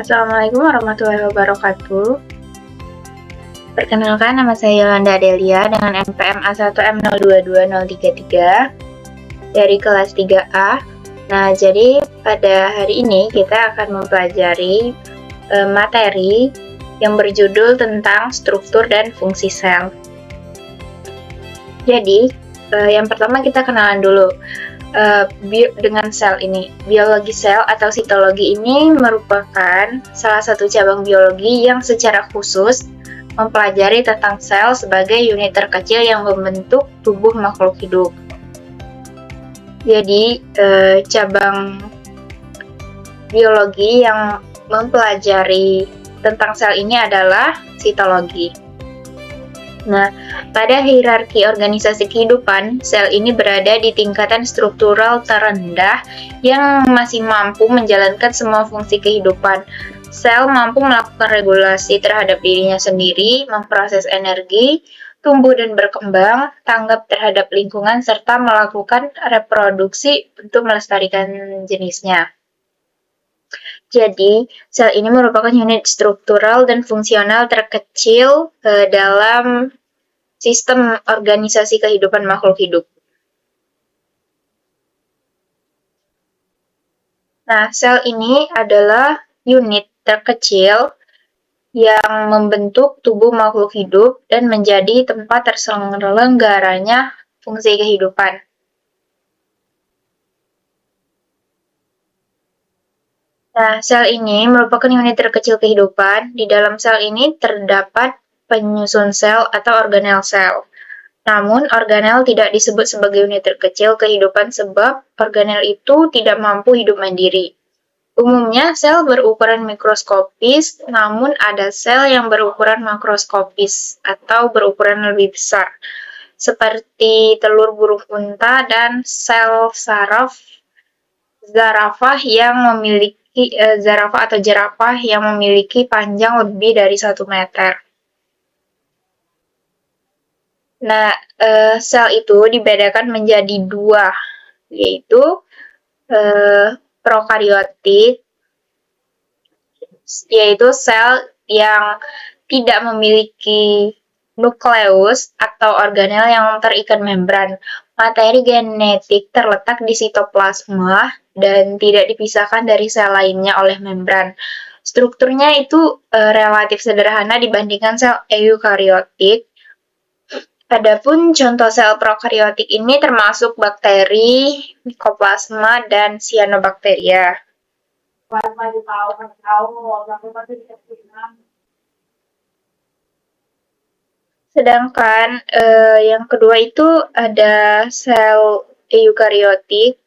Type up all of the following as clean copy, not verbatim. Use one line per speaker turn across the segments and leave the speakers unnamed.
Assalamualaikum warahmatullahi wabarakatuh. Perkenalkan, nama saya Yolanda Adelia dengan NPM A1M022033 dari kelas 3A. Nah, jadi pada hari ini kita akan mempelajari materi yang berjudul tentang struktur dan fungsi sel. Jadi, yang pertama kita kenalan dulu dengan sel ini. Biologi sel atau sitologi ini merupakan salah satu cabang biologi yang secara khusus mempelajari tentang sel sebagai unit terkecil yang membentuk tubuh makhluk hidup. Jadi, cabang biologi yang mempelajari tentang sel ini adalah sitologi. Nah, pada hierarki organisasi kehidupan, sel ini berada di tingkatan struktural terendah yang masih mampu menjalankan semua fungsi kehidupan. Sel mampu melakukan regulasi terhadap dirinya sendiri, memproses energi, tumbuh dan berkembang, tanggap terhadap lingkungan, serta melakukan reproduksi untuk melestarikan jenisnya. Jadi, sel ini merupakan unit struktural dan fungsional terkecil dalam sistem organisasi kehidupan makhluk hidup. Nah, sel ini adalah unit terkecil yang membentuk tubuh makhluk hidup dan menjadi tempat terselenggaranya fungsi kehidupan. Nah, sel ini merupakan unit terkecil kehidupan. Di dalam sel ini terdapat penyusun sel atau organel sel. Namun, organel tidak disebut sebagai unit terkecil kehidupan sebab organel itu tidak mampu hidup mandiri. Umumnya, sel berukuran mikroskopis, namun ada sel yang berukuran makroskopis atau berukuran lebih besar, seperti telur burung unta dan sel saraf zarafah yang memiliki panjang lebih dari 1 meter. Nah, sel itu dibedakan menjadi 2, yaitu prokariotik, yaitu sel yang tidak memiliki nukleus atau organel yang terikat membran. Materi genetik terletak di sitoplasma dan tidak dipisahkan dari sel lainnya oleh membran. Strukturnya itu relatif sederhana dibandingkan sel eukariotik. Adapun contoh sel prokariotik ini termasuk bakteri, mikoplasma, dan cyanobacteria. Sedangkan yang kedua itu ada sel eukariotik,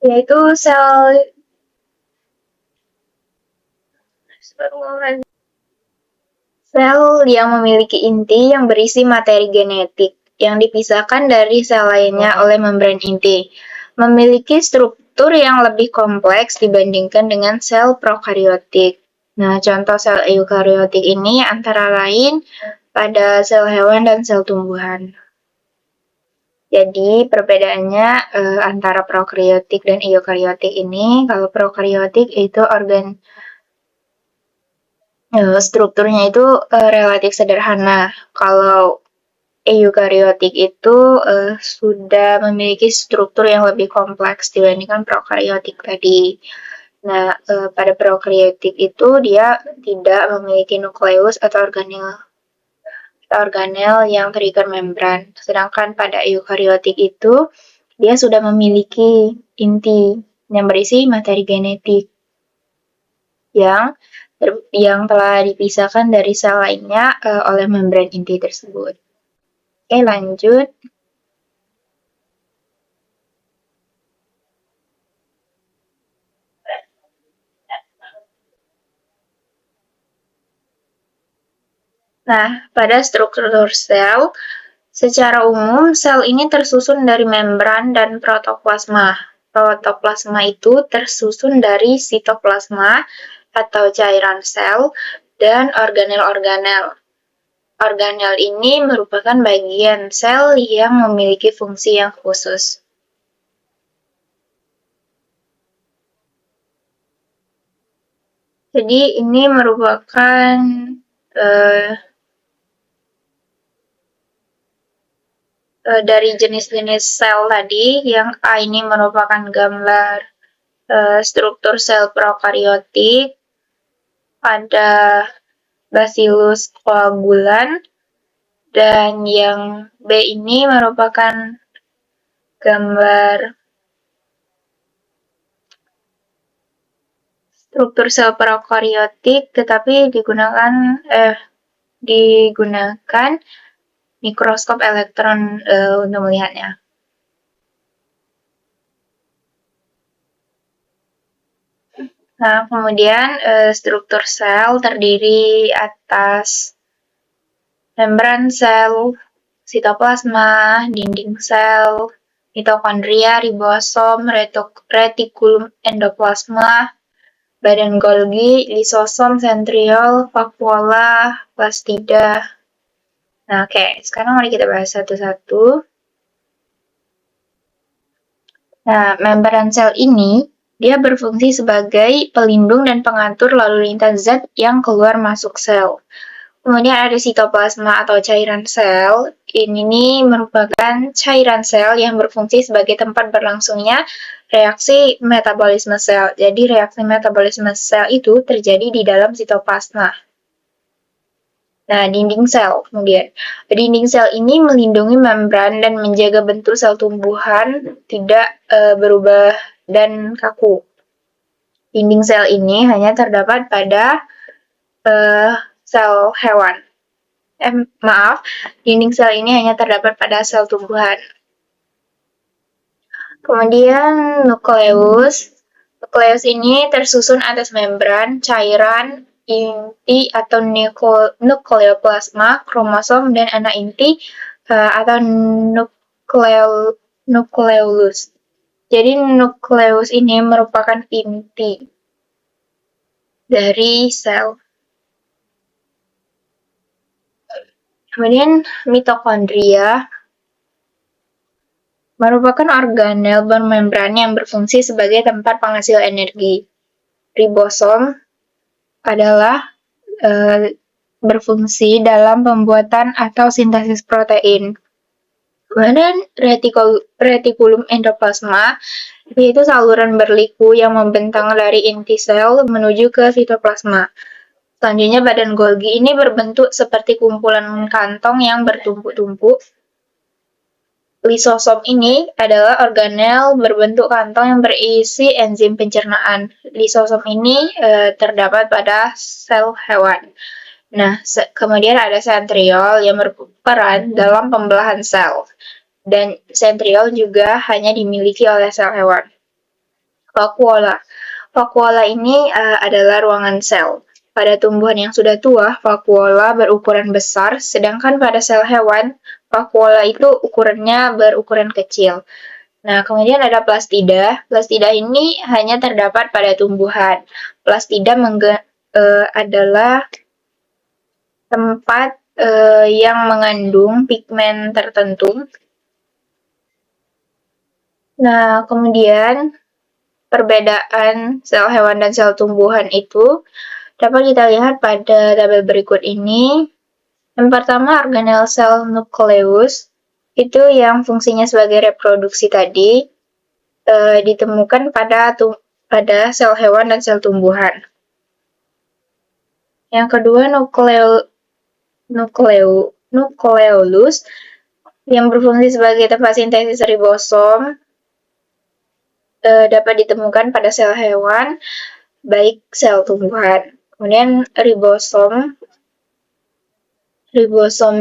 yaitu sel yang memiliki inti yang berisi materi genetik yang dipisahkan dari sel lainnya oleh membran inti, memiliki struktur yang lebih kompleks dibandingkan dengan sel prokariotik. Nah, contoh sel eukariotik ini antara lain pada sel hewan dan sel tumbuhan. Jadi, perbedaannya antara prokariotik dan eukariotik ini, kalau prokariotik itu strukturnya itu relatif sederhana. Kalau eukariotik itu sudah memiliki struktur yang lebih kompleks dibandingkan prokariotik tadi. Nah, pada prokariotik itu dia tidak memiliki nukleus atau organel yang terikat membran. Sedangkan pada eukariotik itu dia sudah memiliki inti yang berisi materi genetik yang telah dipisahkan dari sel lainnya oleh membran inti tersebut. Oke, lanjut. Nah, pada struktur sel, secara umum sel ini tersusun dari membran dan protoplasma. Protoplasma itu tersusun dari sitoplasma atau cairan sel dan organel-organel. organel ini merupakan bagian sel yang memiliki fungsi yang khusus. Jadi ini merupakan dari jenis-jenis sel tadi, yang A ini merupakan gambar struktur sel prokariotik, ada Bacillus coagulan, dan yang B ini merupakan gambar struktur sel prokariotik, tetapi digunakan mikroskop elektron untuk melihatnya. Nah, kemudian struktur sel terdiri atas membran sel, sitoplasma, dinding sel, mitokondria, ribosom, retikulum endoplasma, badan Golgi, lisosom, sentriol, vakuola, plastida. Nah, oke. Sekarang mari kita bahas satu-satu. Nah, membran sel ini dia berfungsi sebagai pelindung dan pengatur lalu lintas zat yang keluar masuk sel. Kemudian ada sitoplasma atau cairan sel. Ini merupakan cairan sel yang berfungsi sebagai tempat berlangsungnya reaksi metabolisme sel. Jadi reaksi metabolisme sel itu terjadi di dalam sitoplasma. Nah, dinding sel kemudian. Dinding sel ini melindungi membran dan menjaga bentuk sel tumbuhan tidak berubah dan kaku. Dinding sel ini hanya terdapat pada sel hewan. Dinding sel ini hanya terdapat pada sel tumbuhan. Kemudian nukleus. Nukleus ini tersusun atas membran, cairan, inti atau nukleoplasma, kromosom, dan anak inti atau nukleolus. Jadi nukleus ini merupakan inti dari sel. Kemudian mitokondria merupakan organel bermembran yang berfungsi sebagai tempat penghasil energi. Ribosom adalah berfungsi dalam pembuatan atau sintesis protein. Kemudian retikulum endoplasma yaitu saluran berliku yang membentang dari inti sel menuju ke sitoplasma. Selanjutnya badan Golgi ini berbentuk seperti kumpulan kantong yang bertumpuk-tumpuk. Lisosom ini adalah organel berbentuk kantong yang berisi enzim pencernaan. Lisosom ini terdapat pada sel hewan. Nah, kemudian ada sentriol yang berperan dalam pembelahan sel. Dan sentriol juga hanya dimiliki oleh sel hewan. Vakuola. Vakuola ini adalah ruangan sel. Pada tumbuhan yang sudah tua, vakuola berukuran besar, sedangkan pada sel hewan, vakuola itu ukurannya berukuran kecil. Nah, kemudian ada plastida. Plastida ini hanya terdapat pada tumbuhan. Plastida adalah tempat yang mengandung pigmen tertentu. Nah, kemudian perbedaan sel hewan dan sel tumbuhan itu dapat kita lihat pada tabel berikut ini. Yang pertama, organel sel nukleus itu yang fungsinya sebagai reproduksi tadi ditemukan pada sel hewan dan sel tumbuhan. Yang kedua, nukleolus yang berfungsi sebagai tempat sintesis ribosom dapat ditemukan pada sel hewan, baik sel tumbuhan. Kemudian ribosom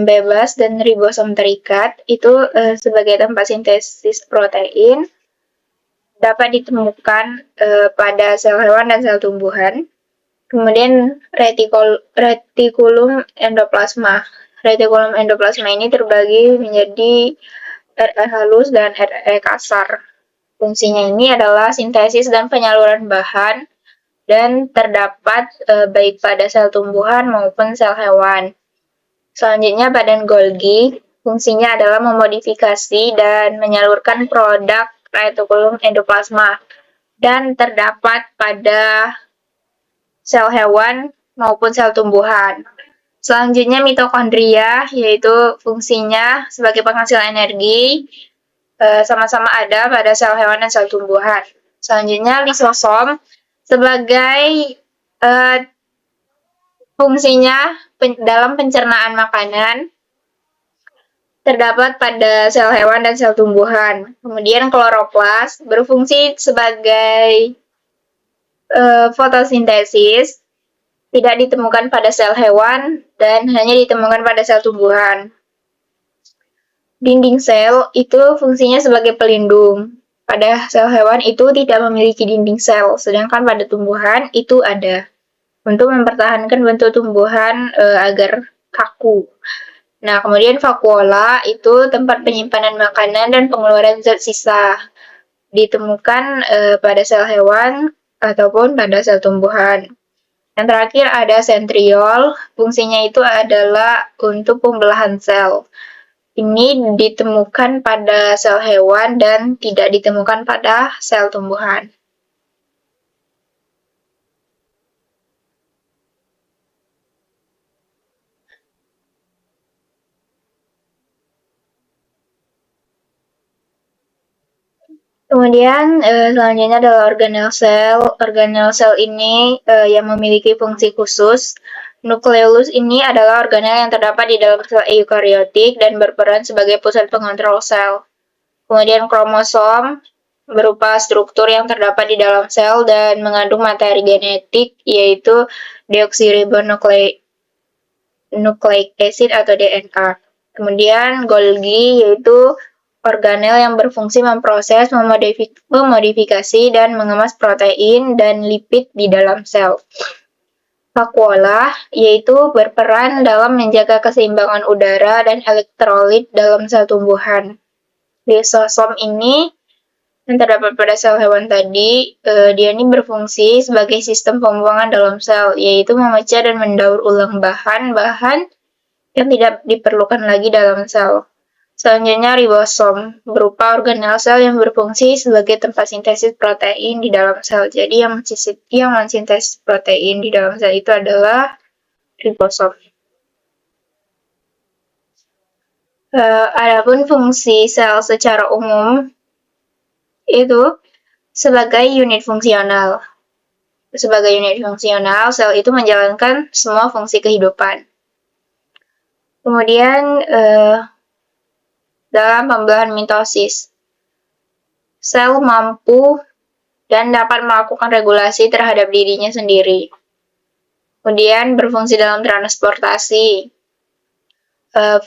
bebas dan ribosom terikat itu sebagai tempat sintesis protein dapat ditemukan pada sel hewan dan sel tumbuhan. Kemudian retikulum endoplasma. Retikulum endoplasma ini terbagi menjadi RE halus dan RE kasar. Fungsinya ini adalah sintesis dan penyaluran bahan dan terdapat baik pada sel tumbuhan maupun sel hewan. Selanjutnya badan Golgi, fungsinya adalah memodifikasi dan menyalurkan produk retikulum endoplasma dan terdapat pada sel hewan maupun sel tumbuhan. Selanjutnya mitokondria, yaitu fungsinya sebagai penghasil energi, sama-sama ada pada sel hewan dan sel tumbuhan. Selanjutnya lisosom sebagai fungsinya dalam pencernaan makanan terdapat pada sel hewan dan sel tumbuhan. Kemudian kloroplas berfungsi sebagai fotosintesis, tidak ditemukan pada sel hewan dan hanya ditemukan pada sel tumbuhan. Dinding sel itu fungsinya sebagai pelindung. Pada sel hewan itu tidak memiliki dinding sel, sedangkan pada tumbuhan itu ada untuk mempertahankan bentuk tumbuhan agar kaku. Nah, kemudian vakuola itu tempat penyimpanan makanan dan pengeluaran zat sisa. Ditemukan pada sel hewan ataupun pada sel tumbuhan. Yang terakhir ada sentriol, fungsinya itu adalah untuk pembelahan sel. Ini ditemukan pada sel hewan dan tidak ditemukan pada sel tumbuhan. Kemudian selanjutnya adalah organel sel. Organel sel ini yang memiliki fungsi khusus. Nukleolus ini adalah organel yang terdapat di dalam sel eukariotik dan berperan sebagai pusat pengontrol sel. Kemudian kromosom berupa struktur yang terdapat di dalam sel dan mengandung materi genetik, yaitu deoksiribonucleic acid atau DNA. Kemudian Golgi yaitu organel yang berfungsi memproses, memodifikasi, dan mengemas protein dan lipid di dalam sel. Vakuola yaitu berperan dalam menjaga keseimbangan udara dan elektrolit dalam sel tumbuhan. Lisosom ini yang terdapat pada sel hewan tadi, dia ini berfungsi sebagai sistem pembuangan dalam sel, yaitu memecah dan mendaur ulang bahan-bahan yang tidak diperlukan lagi dalam sel. Selanjutnya ribosom, berupa organel sel yang berfungsi sebagai tempat sintesis protein di dalam sel. Jadi yang mensintesis protein di dalam sel itu adalah ribosom. Adapun fungsi sel secara umum itu sebagai unit fungsional. Sebagai unit fungsional, sel itu menjalankan semua fungsi kehidupan. Kemudian dalam pembelahan mitosis, sel mampu dan dapat melakukan regulasi terhadap dirinya sendiri. Kemudian berfungsi dalam transportasi.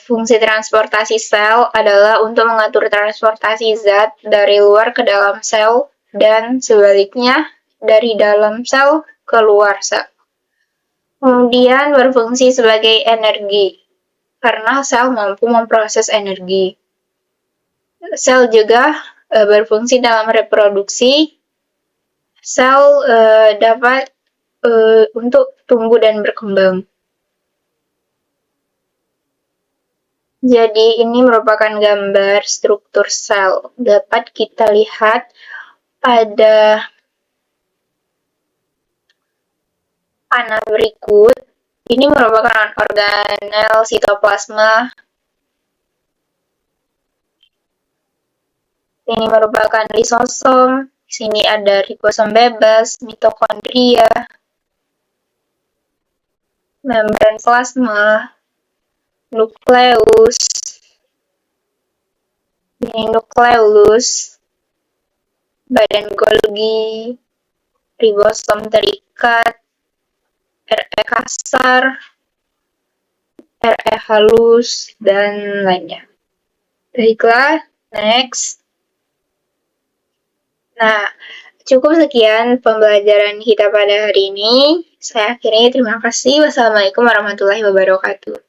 Fungsi transportasi sel adalah untuk mengatur transportasi zat dari luar ke dalam sel dan sebaliknya dari dalam sel ke luar sel. Kemudian berfungsi sebagai energi, karena sel mampu memproses energi. Sel juga berfungsi dalam reproduksi. Sel dapat untuk tumbuh dan berkembang. Jadi ini merupakan gambar struktur sel. Dapat kita lihat pada panel berikut. Ini merupakan organel sitoplasma. Ini merupakan lisosom. Di sini ada ribosom bebas, mitokondria, membran plasma, nukleus. Ini nukleolus, badan Golgi, ribosom terikat, RE kasar, RE halus, dan lainnya. Baiklah, next. Nah, cukup sekian pembelajaran kita pada hari ini. Saya akhiri, terima kasih. Wassalamualaikum warahmatullahi wabarakatuh.